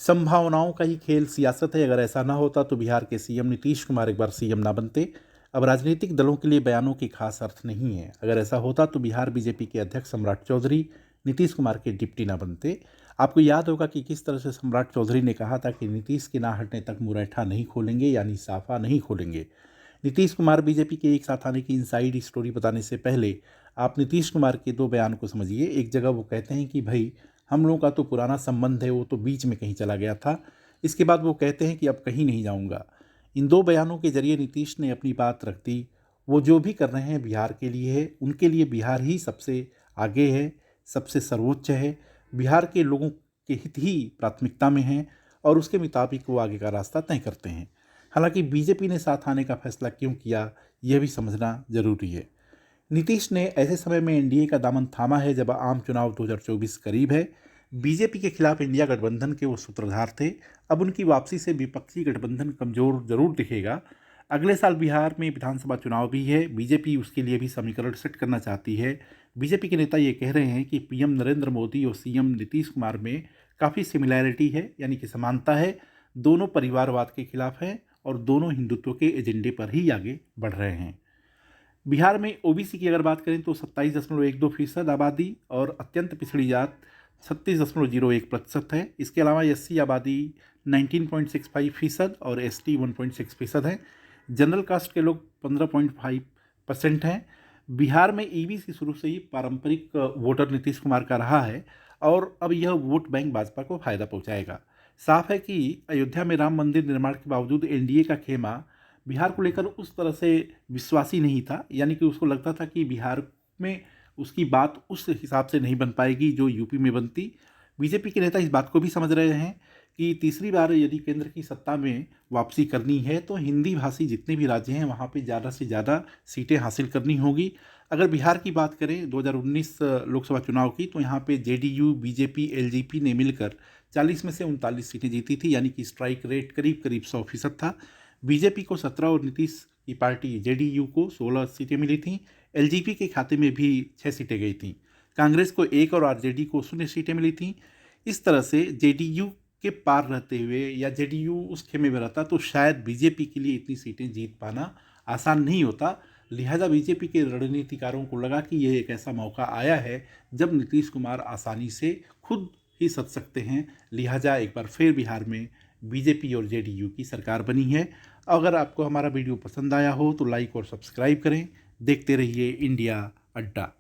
संभावनाओं का ही खेल सियासत है। अगर ऐसा ना होता तो बिहार के सीएम नीतीश कुमार एक बार सीएम ना बनते। अब राजनीतिक दलों के लिए बयानों की खास अर्थ नहीं है। अगर ऐसा होता तो बिहार बीजेपी के अध्यक्ष सम्राट चौधरी नीतीश कुमार के डिप्टी ना बनते। आपको याद होगा कि किस तरह से सम्राट चौधरी ने कहा था कि नीतीश के ना हटने तक मुरैठा नहीं खोलेंगे, यानी साफा नहीं खोलेंगे। नीतीश कुमार बीजेपी के एक साथ आने की इनसाइड स्टोरी बताने से पहले आप नीतीश कुमार के दो बयान को समझिए। एक जगह वो कहते हैं कि भाई हम लोगों का तो पुराना संबंध है, वो तो बीच में कहीं चला गया था। इसके बाद वो कहते हैं कि अब कहीं नहीं जाऊंगा। इन दो बयानों के जरिए नीतीश ने अपनी बात रख दी। वो जो भी कर रहे हैं बिहार के लिए है, उनके लिए बिहार ही सबसे आगे है, सबसे सर्वोच्च है। बिहार के लोगों के हित ही प्राथमिकता में हैं और उसके मुताबिक वो आगे का रास्ता तय करते हैं। हालांकि बीजेपी ने साथ आने का फैसला क्यों किया, यह भी समझना जरूरी है। नीतीश ने ऐसे समय में एनडीए का दामन थामा है जब आम चुनाव 2024 करीब है। बीजेपी के खिलाफ इंडिया गठबंधन के वो सूत्रधार थे। अब उनकी वापसी से विपक्षी गठबंधन कमजोर जरूर दिखेगा। अगले साल बिहार में विधानसभा चुनाव भी है। बीजेपी उसके लिए भी समीकरण सेट करना चाहती है। बीजेपी के नेता ये कह रहे हैं कि पीएम नरेंद्र मोदी और सीएम नीतीश कुमार में काफ़ी सिमिलैरिटी है, यानी कि समानता है। दोनों परिवारवाद के खिलाफ हैं और दोनों हिंदुत्व के एजेंडे पर ही आगे बढ़ रहे हैं। बिहार में ओबीसी की अगर बात करें तो 27.12% आबादी और अत्यंत पिछड़ी जात 36.01% है। इसके अलावा एससी आबादी 19.65% और एसटी 1.6% है। जनरल कास्ट के लोग 15.5% हैं। बिहार में ईबीसी शुरू से ही पारंपरिक वोटर नीतीश कुमार का रहा है और अब यह वोट बैंक भाजपा को फायदा पहुंचाएगा। साफ है कि अयोध्या में राम मंदिर निर्माण के बावजूद एनडीए का खेमा बिहार को लेकर उस तरह से विश्वासी नहीं था, यानी कि उसको लगता था कि बिहार में उसकी बात उस हिसाब से नहीं बन पाएगी जो यूपी में बनती। बीजेपी के नेता इस बात को भी समझ रहे हैं कि तीसरी बार यदि केंद्र की सत्ता में वापसी करनी है तो हिंदी भाषी जितने भी राज्य हैं वहाँ पे ज़्यादा से ज़्यादा सीटें हासिल करनी होगी। अगर बिहार की बात करें 2019 लोकसभा चुनाव की, तो यहाँ पे जेडीयू, बीजेपी, एलजेपी ने मिलकर 40 में से 39 सीटें जीती थी, यानी कि स्ट्राइक रेट करीब करीब 100% था। बीजेपी को 17 और नीतीश की पार्टी जेडीयू को 16 सीटें मिली थीं। एलजेपी के खाते में भी 6 सीटें गई थीं। कांग्रेस को 1 और आरजेडी को 0 सीटें मिली थीं। इस तरह से जेडीयू के पार रहते हुए या जेडीयू उस खेमे में रहता तो शायद बीजेपी के लिए इतनी सीटें जीत पाना आसान नहीं होता। लिहाजा बीजेपी के रणनीतिकारों को लगा कि यह एक ऐसा मौका आया है जब नीतीश कुमार आसानी से खुद ही सध सकते हैं। लिहाजा एक बार फिर बिहार में बीजेपी और जेडीयू की सरकार बनी है। अगर आपको हमारा वीडियो पसंद आया हो तो लाइक और सब्सक्राइब करें। देखते रहिए इंडिया अड्डा।